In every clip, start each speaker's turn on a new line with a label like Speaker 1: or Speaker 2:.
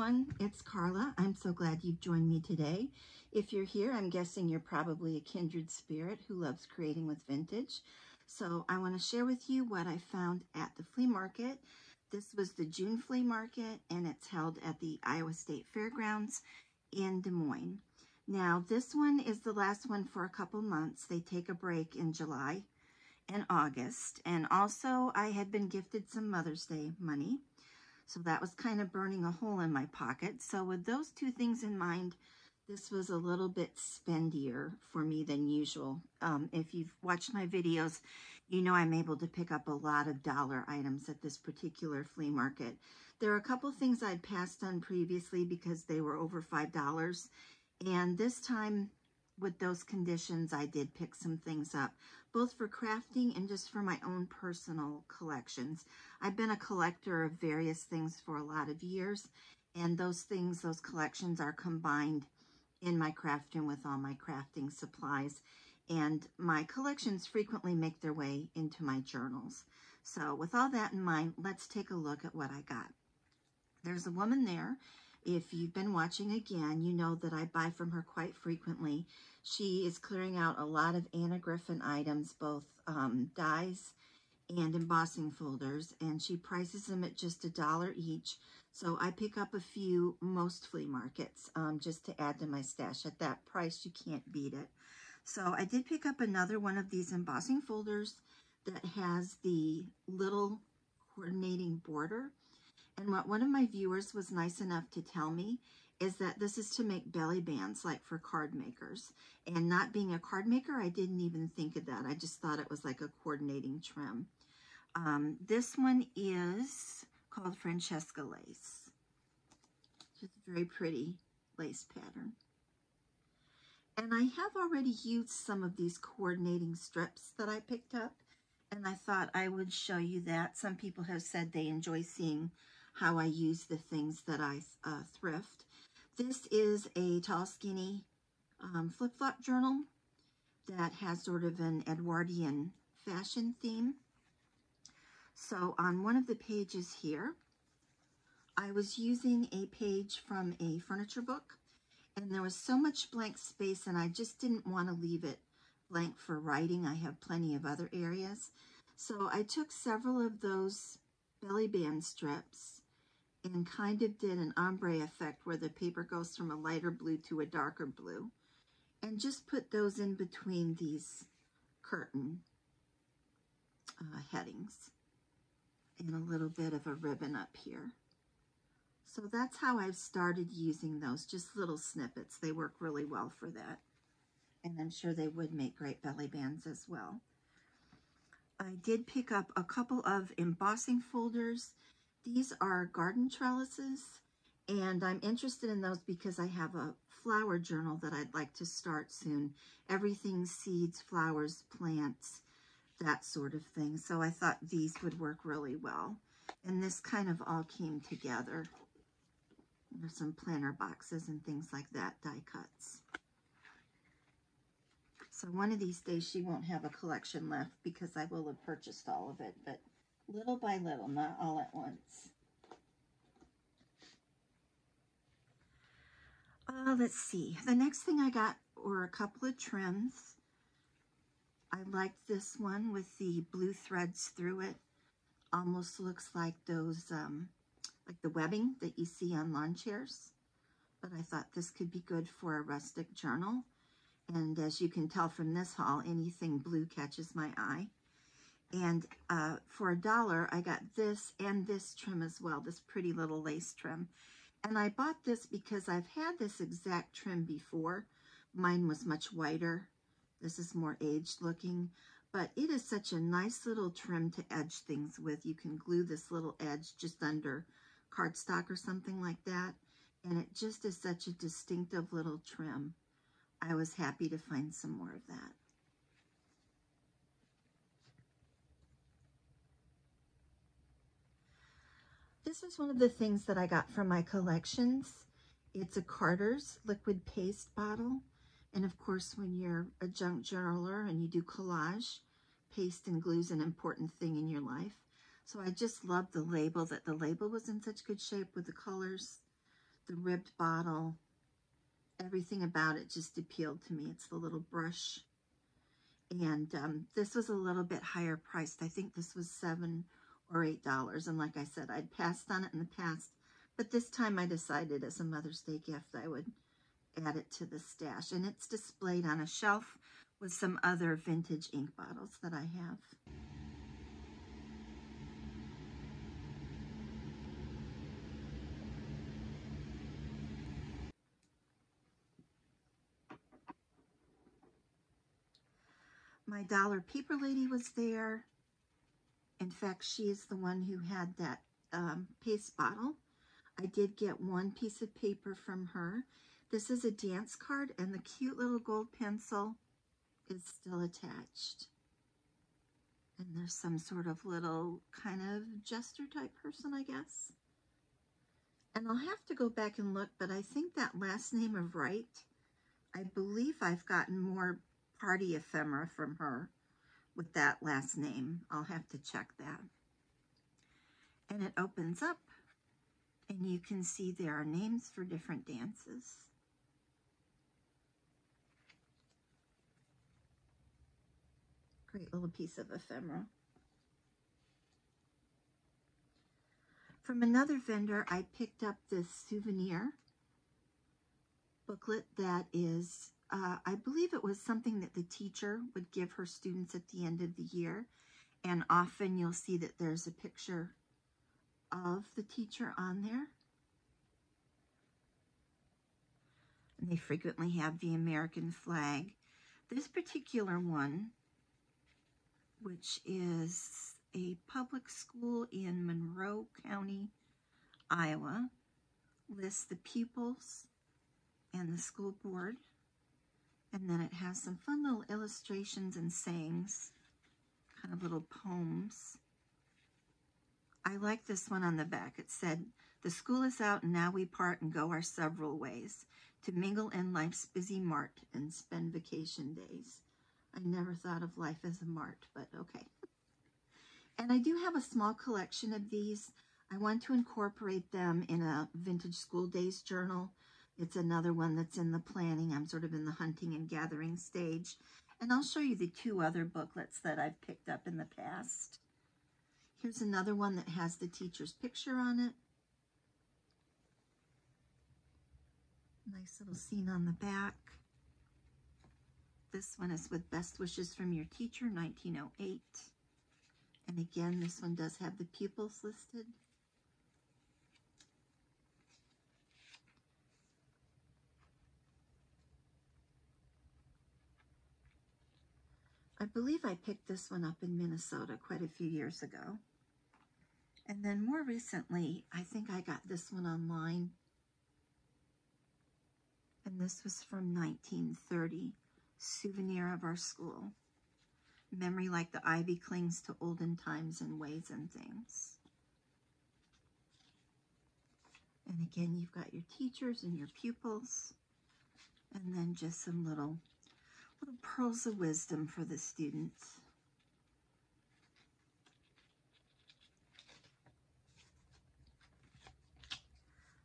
Speaker 1: everyone, it's Carla. I'm so glad you've joined me today. If you're here, I'm guessing you're probably a kindred spirit who loves creating with vintage. So I want to share with you what I found at the flea market. This was the June flea market, and it's held at the Iowa State Fairgrounds in Des Moines. Now, this one is the last one for a couple months. They take a break in July and August. And also, I had been gifted some Mother's Day money. So that was kind of burning a hole in my pocket. So with those two things in mind, this was a little bit spendier for me than usual. If you've watched my videos, you know I'm able to pick up a lot of dollar items at this particular flea market. There are a couple things I'd passed on previously because they were over $5. And this time, with those conditions, I did pick some things up, both for crafting and just for my own personal collections. I've been a collector of various things for a lot of years, and those things, those collections are combined in my craft room with all my crafting supplies, and my collections frequently make their way into my journals. So with all that in mind, let's take a look at what I got. There's a woman there. If you've been watching again, you know that I buy from her quite frequently. She is clearing out a lot of Anna Griffin items, both dies and embossing folders, and she prices them at just $1 each. So I pick up a few most flea markets just to add to my stash. At that price, you can't beat it. So I did pick up another one of these embossing folders that has the little coordinating border. And what one of my viewers was nice enough to tell me is that this is to make belly bands like for card makers. And not being a card maker, I didn't even think of that. I just thought it was like a coordinating trim. This one is called Francesca lace. Just a very pretty lace pattern. And I have already used some of these coordinating strips that I picked up, and I thought I would show you that. Some people have said they enjoy seeing how I use the things that I thrift. This is a tall, skinny flip-flop journal that has sort of an Edwardian fashion theme. So on one of the pages here, I was using a page from a furniture book, and there was so much blank space, and I just didn't want to leave it blank for writing. I have plenty of other areas. So I took several of those belly band strips and kind of did an ombre effect where the paper goes from a lighter blue to a darker blue, and just put those in between these curtain headings and a little bit of a ribbon up here. So that's how I've started using those, just little snippets. They work really well for that, and I'm sure they would make great belly bands as well. I did pick up a couple of embossing folders. These are garden trellises, and I'm interested in those because I have a flower journal that I'd like to start soon. Everything seeds, flowers, plants, that sort of thing. So I thought these would work really well. And this kind of all came together. There's some planter boxes and things like that, die cuts. So one of these days she won't have a collection left because I will have purchased all of it, but little by little, not all at once. Let's see. The next thing I got were a couple of trims. I liked this one with the blue threads through it. Almost looks like those, like the webbing that you see on lawn chairs. But I thought this could be good for a rustic journal. And as you can tell from this haul, anything blue catches my eye. And for $1, I got this and this trim as well, this pretty little lace trim. And I bought this because I've had this exact trim before. Mine was much whiter. This is more aged looking, but it is such a nice little trim to edge things with. You can glue this little edge just under cardstock or something like that, and it just is such a distinctive little trim. I was happy to find some more of that. This is one of the things that I got from my collections. It's a Carter's liquid paste bottle. And of course, when you're a junk journaler and you do collage, paste and glue is an important thing in your life. So I just loved the label, that the label was in such good shape with the colors. the ribbed bottle, everything about it just appealed to me. It's the little brush. And this was a little bit higher priced. I think this was $7 or $8. And like I said, I'd passed on it in the past, but this time I decided as a Mother's Day gift I would add it to the stash. And it's displayed on a shelf with some other vintage ink bottles that I have. My Dollar Paper Lady was there. In fact, she is the one who had that paste bottle. I did get one piece of paper from her. This is a dance card, and the cute little gold pencil is still attached. And there's some sort of little kind of jester type person, I guess. And I'll have to go back and look, but I think that last name of Wright, I believe I've gotten more party ephemera from her with that last name. I'll have to check that. And it opens up, and you can see there are names for different dances. Great little piece of ephemera. From another vendor, I picked up this souvenir booklet that is, I believe it was something that the teacher would give her students at the end of the year. And often you'll see that there's a picture of the teacher on there. And they frequently have the American flag. This particular one, which is a public school in Monroe County, Iowa, lists the pupils and the school board. And then it has some fun little illustrations and sayings, kind of little poems. I like this one on the back. It said, "The school is out and now we part and go our several ways to mingle in life's busy mart and spend vacation days." I never thought of life as a mart, but okay. And I do have a small collection of these. I want to incorporate them in a vintage school days journal. It's another one that's in the planning. I'm sort of in the hunting and gathering stage. And I'll show you the two other booklets that I've picked up in the past. Here's another one that has the teacher's picture on it. Nice little scene on the back. This one is with Best Wishes from Your Teacher, 1908. And again, this one does have the pupils listed. I believe I picked this one up in Minnesota quite a few years ago. And then more recently, I think I got this one online. And this was from 1930, Souvenir of Our School. Memory like the ivy clings to olden times and ways and things. And again, you've got your teachers and your pupils. And then just some little pearls of wisdom for the students.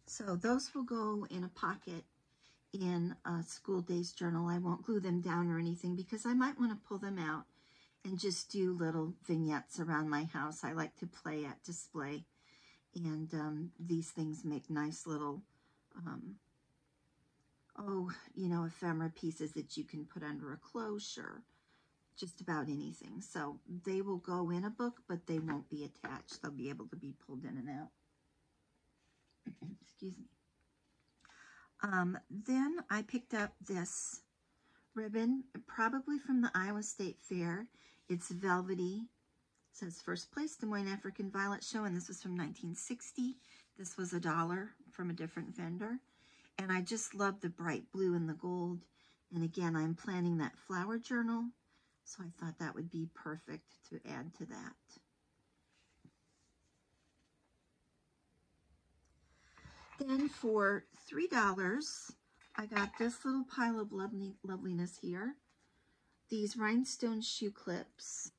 Speaker 1: So those will go in a pocket in a school days journal. I won't glue them down or anything because I might want to pull them out and just do little vignettes around my house. I like to play at display, and these things make nice little ephemera pieces that you can put under a closure, just about anything. So they will go in a book, but they won't be attached. They'll be able to be pulled in and out. Excuse me. Then I picked up this ribbon, probably from the Iowa State Fair. It's velvety. It says first place Des Moines African Violet Show, and this was from 1960. This was $1 from a different vendor. And I just love the bright blue and the gold. And again, I'm planning that flower journal, so I thought that would be perfect to add to that. Then for $3, I got this little pile of loveliness here. These rhinestone shoe clips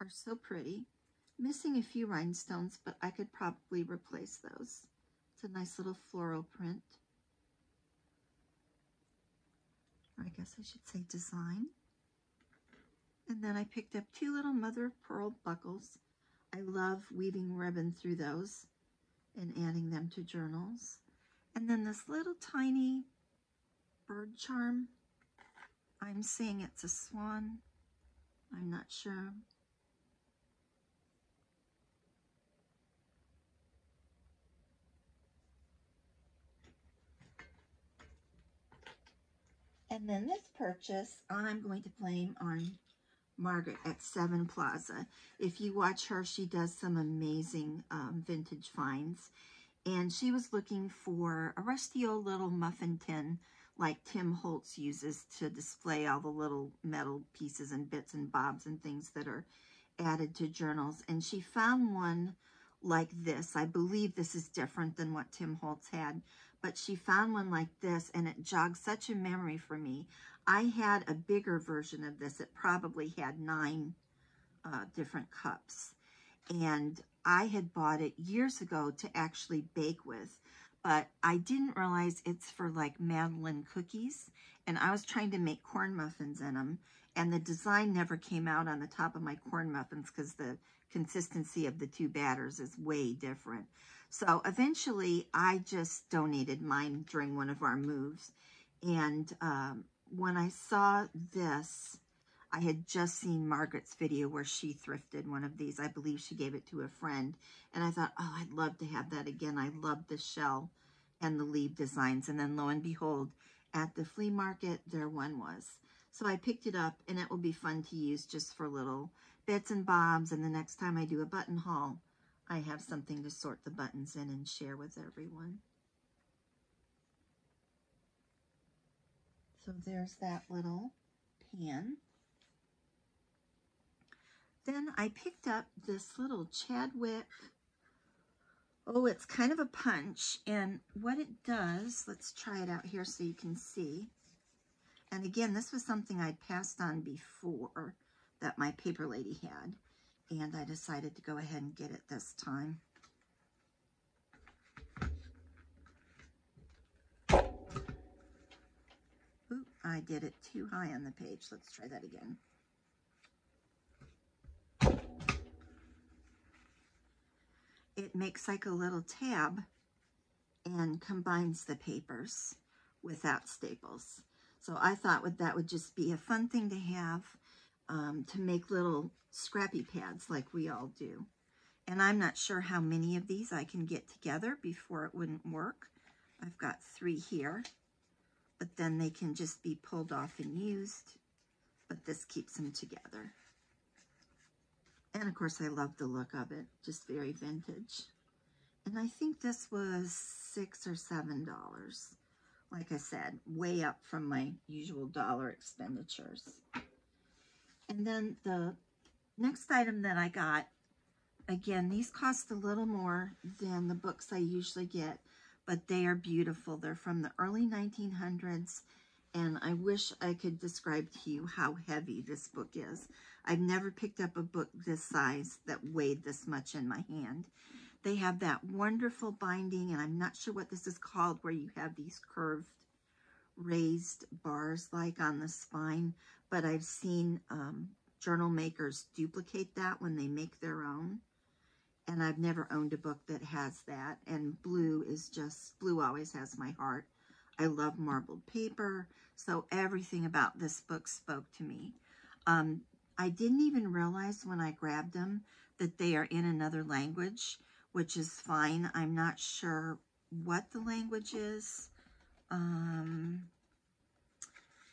Speaker 1: are so pretty. Missing a few rhinestones, but I could probably replace those. It's It's a nice little floral print. Or I guess I should say design. And then I picked up 2 little mother of pearl buckles. I love weaving ribbon through those and adding them to journals. And then this little tiny bird charm. I'm saying it's a swan. I'm not sure. And then this purchase, I'm going to blame on Margaret at Seven Plaza. If you watch her, she does some amazing vintage finds. And she was looking for a rusty old little muffin tin like Tim Holtz uses to display all the little metal pieces and bits and bobs and things that are added to journals. And she found one like this. I believe this is different than what Tim Holtz had, but she found one like this, and it jogged such a memory for me. I had a bigger version of this. It probably had 9 different cups, and I had bought it years ago to actually bake with, but I didn't realize it's for like Madeleine cookies, and I was trying to make corn muffins in them, and the design never came out on the top of my corn muffins because the consistency of the 2 batters is way different. So eventually I just donated mine during one of our moves. And when I saw this, I had just seen Margaret's video where she thrifted one of these. I believe she gave it to a friend. And I thought, oh, I'd love to have that again. I love the shell and the leaf designs. And then lo and behold, at the flea market, there one was. So I picked it up, and it will be fun to use just for little bits and bobs. And the next time I do a button haul, I have something to sort the buttons in and share with everyone. So there's that little pan. Then I picked up this little Chadwick. Oh, it's kind of a punch. And what it does, let's try it out here so you can see. And again, this was something I'd passed on before that my paper lady had. And I decided to go ahead and get it this time. Oop, I did it too high on the page. Let's try that again. It makes like a little tab and combines the papers without staples. So I thought that would just be a fun thing to have to make little scrappy pads like we all do. And I'm not sure how many of these I can get together before it wouldn't work. I've got 3 here, but then they can just be pulled off and used, but this keeps them together. And of course I love the look of it, just very vintage. And I think this was $6 or $7. Like I said, way up from my usual dollar expenditures. And then the next item that I got, again, these cost a little more than the books I usually get, but they are beautiful. They're from the early 1900s, and I wish I could describe to you how heavy this book is. I've never picked up a book this size that weighed this much in my hand. They have that wonderful binding, and I'm not sure what this is called, where you have these curved raised bars like on the spine, but I've seen journal makers duplicate that when they make their own. And I've never owned a book that has that. And blue always has my heart. I love marbled paper, so everything about this book spoke to me. I didn't even realize when I grabbed them that they are in another language, which is fine. I'm not sure what the language is.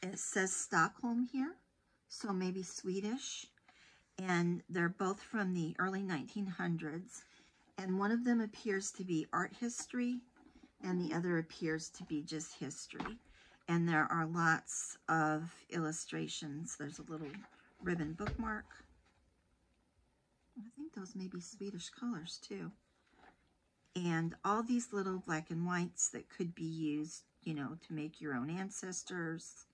Speaker 1: It says Stockholm here, so maybe Swedish. And they're both from the early 1900s. And one of them appears to be art history, and the other appears to be just history. And there are lots of illustrations. There's a little ribbon bookmark. I think those may be Swedish colors too. And all these little black and whites that could be used, you know, to make your own ancestors.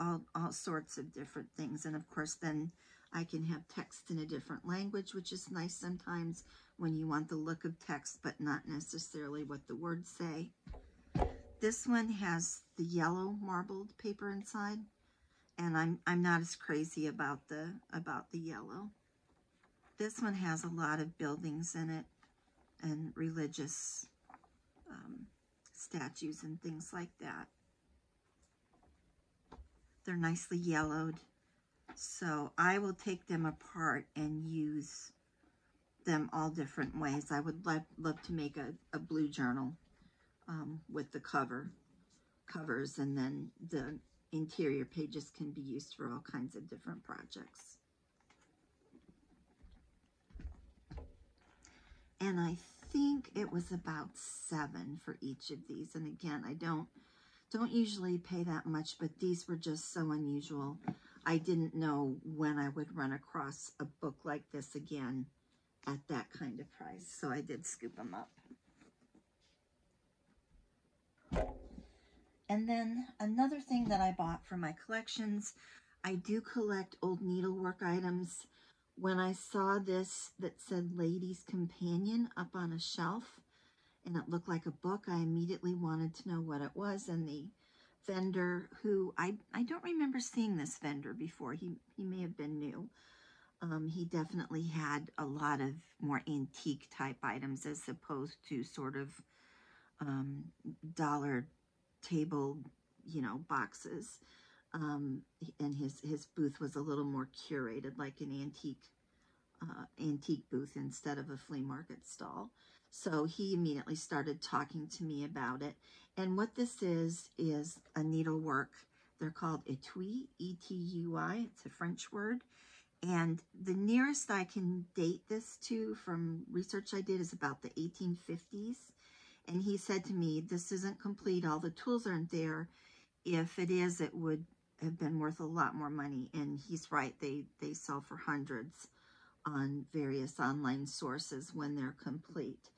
Speaker 1: All sorts of different things. And of course then I can have text in a different language, which is nice sometimes when you want the look of text, but not necessarily what the words say. This one has the yellow marbled paper inside, and I'm not as crazy about the yellow. This one has a lot of buildings in it and religious statues and things like that. They're nicely yellowed, so I will take them apart and use them all different ways. I would love to make a blue journal with the covers, and then the interior pages can be used for all kinds of different projects. And I think it was about $7 for each of these. And again, I don't usually pay that much, but these were just so unusual. I didn't know when I would run across a book like this again at that kind of price, so I did scoop them up. And then another thing that I bought for my collections, I do collect old needlework items. When I saw this that said Ladies' Companion up on a shelf, and it looked like a book, I immediately wanted to know what it was. And the vendor, who I don't remember seeing this vendor before, he may have been new. He definitely had a lot of more antique type items as opposed to sort of dollar table, boxes. And his booth was a little more curated, like an antique booth instead of a flea market stall. So he immediately started talking to me about it. And what this is a needlework. They're called etui, E-T-U-I. It's a French word. And the nearest I can date this to from research I did is about the 1850s. And he said to me, this isn't complete. All the tools aren't there. If it is, it would have been worth a lot more money. And he's right. They sell for hundreds on various online sources when they're complete.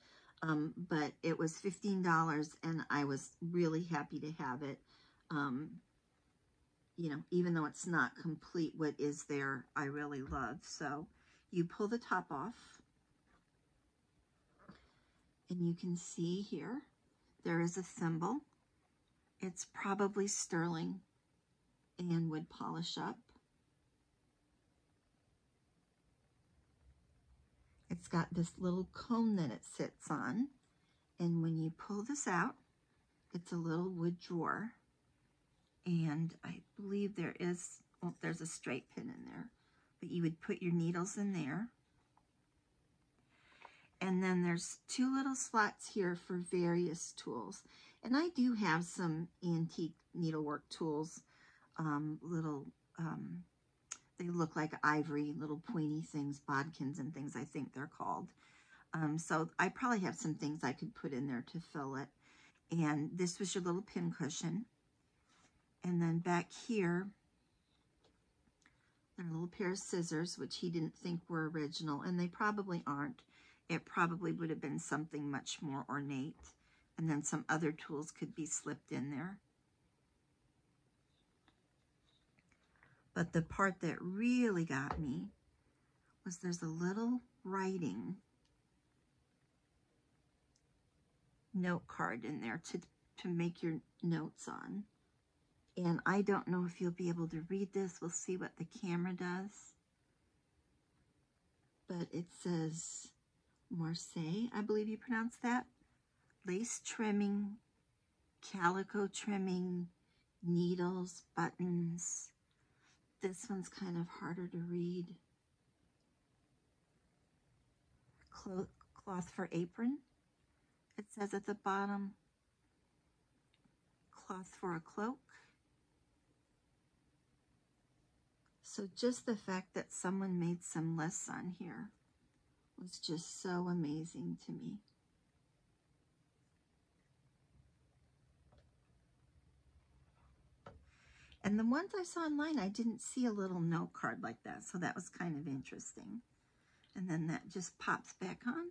Speaker 1: But it was $15, and I was really happy to have it. Even though it's not complete, what is there I really love. So you pull the top off, and you can see here there is a thimble. It's probably sterling and would polish up. It's got this little cone that it sits on, and when you pull this out, it's a little wood drawer, and I believe there's a straight pin in there, but you would put your needles in there. And then there's 2 little slots here for various tools. And I do have some antique needlework tools, they look like ivory, little pointy things, bodkins and things, I think they're called. So I probably have some things I could put in there to fill it. And this was your little pin cushion. And then back here, there are a little pair of scissors, which he didn't think were original, and they probably aren't. It probably would have been something much more ornate. And then some other tools could be slipped in there. But the part that really got me was there's a little writing note card in there to make your notes on. And I don't know if you'll be able to read this. We'll see what the camera does. But it says Marseille, I believe you pronounce that. Lace trimming, calico trimming, needles, buttons. This one's kind of harder to read. Cloth for apron. It says at the bottom, cloth for a cloak. So just the fact that someone made some lists on here was just so amazing to me. And the ones I saw online, I didn't see a little note card like that, so that was kind of interesting. And then that just pops back on,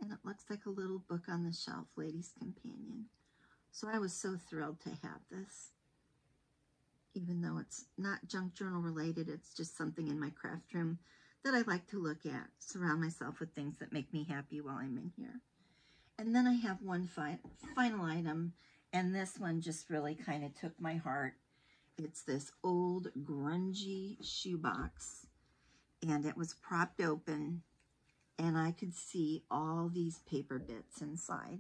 Speaker 1: and it looks like a little book on the shelf, Ladies' Companion. So I was so thrilled to have this. even though it's not junk journal related. It's just something in my craft room that I like to look at, surround myself with things that make me happy while I'm in here. And then I have one final item, and this one just really kind of took my heart. It's this old grungy shoebox, and it was propped open, and I could see all these paper bits inside,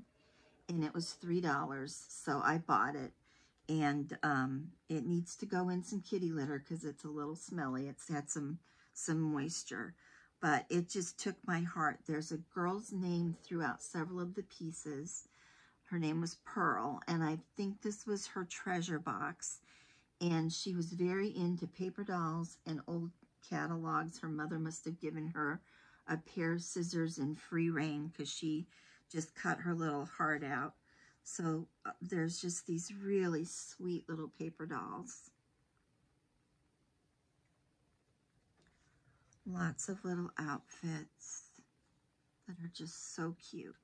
Speaker 1: and it was $3, so I bought it. And it needs to go in some kitty litter because it's a little smelly. It's had some moisture, but it just took my heart. There's a girl's name throughout several of the pieces. Her name was Pearl, and I think this was her treasure box. And she was very into paper dolls and old catalogs. Her mother must have given her a pair of scissors in free rein because she just cut her little heart out. So there's just these really sweet little paper dolls. Lots of little outfits that are just so cute.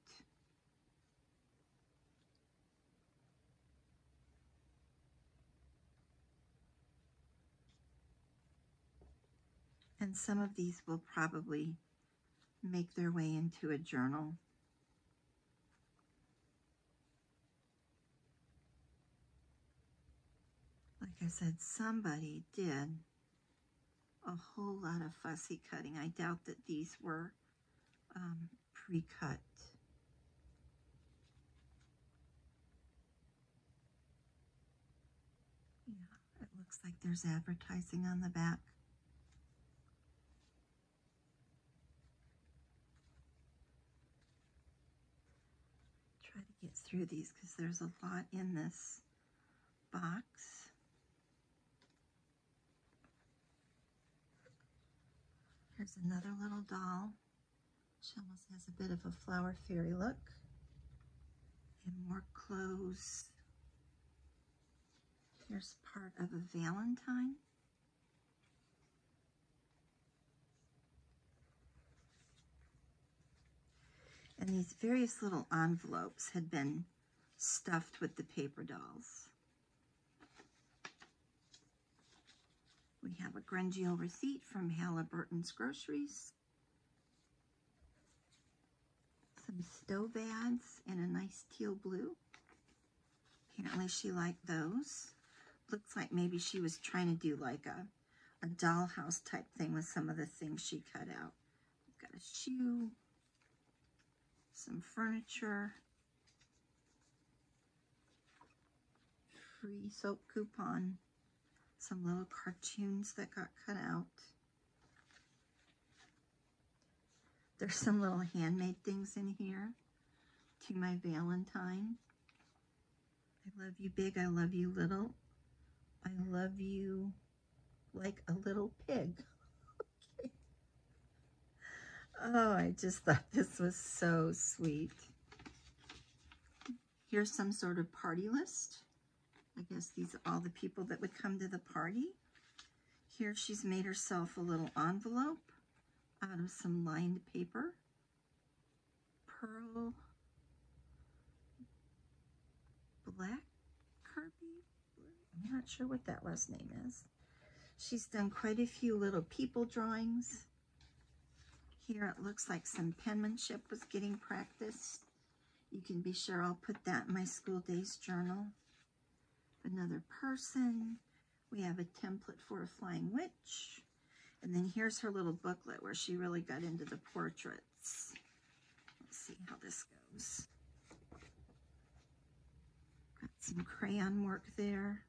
Speaker 1: And some of these will probably make their way into a journal. Like I said, somebody did a whole lot of fussy cutting. I doubt that these were pre-cut. Yeah, it looks like there's advertising on the back. Try to get through these because there's a lot in this box. Here's another little doll. She almost has a bit of a flower fairy look. And more clothes. Here's part of a Valentine. And these various little envelopes had been stuffed with the paper dolls. We have a grungy old receipt from Halliburton's Groceries. Some stove ads in a nice teal blue. Apparently she liked those. Looks like maybe she was trying to do like a dollhouse type thing with some of the things she cut out. We've got a shoe, some furniture, free soap coupon, some little cartoons that got cut out. There's some little handmade things in here to my Valentine. I love you big, I love you little. I love you like a little pig. Okay. Oh, I just thought this was so sweet. Here's some sort of party list. I guess these are all the people that would come to the party. Here she's made herself a little envelope out of some lined paper. Pearl Black Kirby. I'm not sure what that last name is. She's done quite a few little people drawings. Here it looks like some penmanship was getting practiced. You can be sure I'll put that in my school days journal. Another person. We have a template for a flying witch. And then here's her little booklet where she really got into the portraits. Let's see how this goes. Got some crayon work there.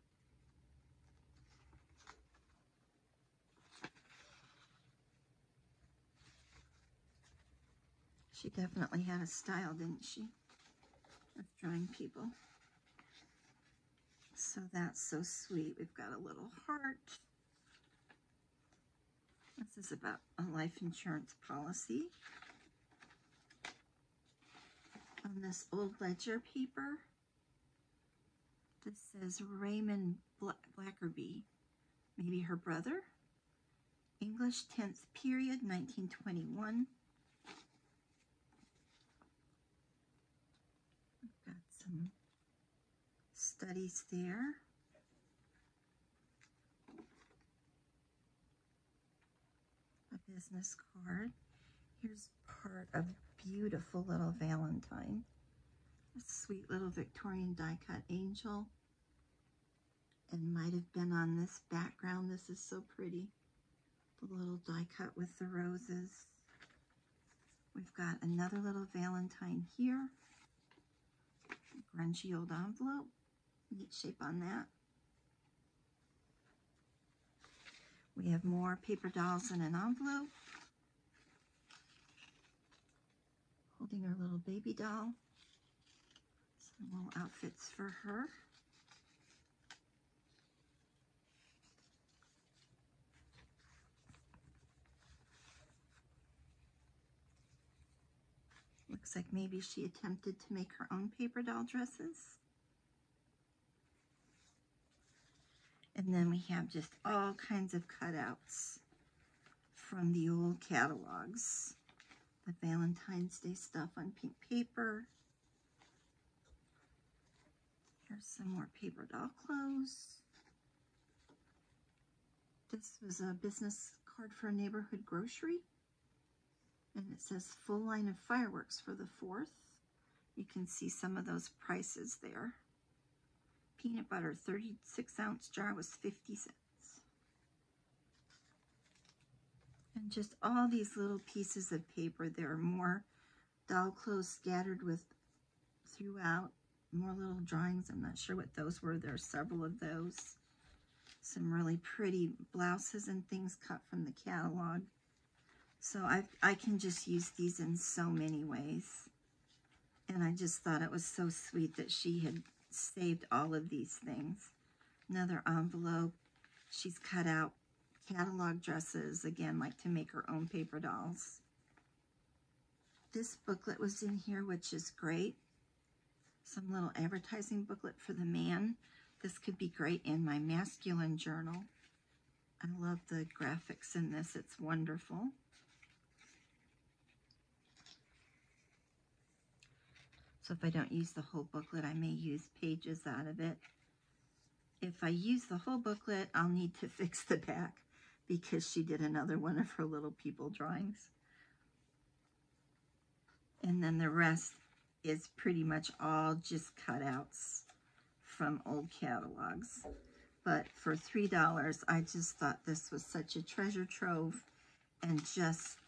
Speaker 1: She definitely had a style, didn't she? Of drawing people. So that's so sweet. We've got a little heart. This is about a life insurance policy. On this old ledger paper, this says Raymond Blackerby, maybe her brother. English 10th period, 1921. Got some studies there. business card. Here's part of a beautiful little Valentine. A sweet little Victorian die-cut angel. And might have been on this background. This is so pretty. The little die cut with the roses. We've got another little Valentine here. A grungy old envelope. Neat shape on that. We have more paper dolls in an envelope. Holding our little baby doll. Some little outfits for her. Looks like maybe she attempted to make her own paper doll dresses. And then we have just all kinds of cutouts from the old catalogs. The Valentine's Day stuff on pink paper. Here's some more paper doll clothes. This was a business card for a neighborhood grocery. And it says full line of fireworks for the 4th. You can see some of those prices there. Peanut butter, 36-ounce jar was 50 cents. And just all these little pieces of paper. There are more doll clothes scattered with throughout. More little drawings. I'm not sure what those were. There are several of those. Some really pretty blouses and things cut from the catalog. So I can just use these in so many ways. And I just thought it was so sweet that she had saved all of these things. Another envelope. She's cut out catalog dresses, again, like to make her own paper dolls. This booklet was in here, which is great. Some little advertising booklet for the man. This could be great in my masculine journal. I love the graphics in this. It's wonderful. So if I don't use the whole booklet, I may use pages out of it. If I use the whole booklet, I'll need to fix the back because she did another one of her little people drawings. And then the rest is pretty much all just cutouts from old catalogs. But for $3, I just thought this was such a treasure trove and just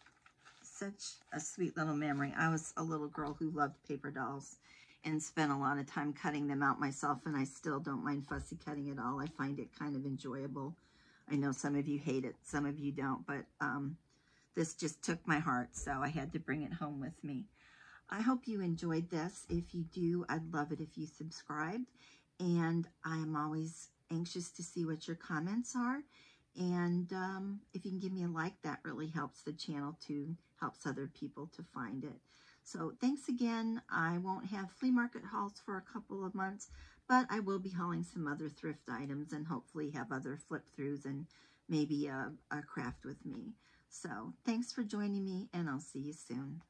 Speaker 1: such a sweet little memory. I was a little girl who loved paper dolls and spent a lot of time cutting them out myself, and I still don't mind fussy cutting at all. I find it kind of enjoyable. I know some of you hate it, some of you don't, but this just took my heart, so I had to bring it home with me. I hope you enjoyed this. If you do, I'd love it if you subscribed, and I'm always anxious to see what your comments are. And if you can give me a like, that really helps the channel to helps other people to find it. So thanks again. I won't have flea market hauls for a couple of months, but I will be hauling some other thrift items and hopefully have other flip throughs and maybe a craft with me. So thanks for joining me, and I'll see you soon.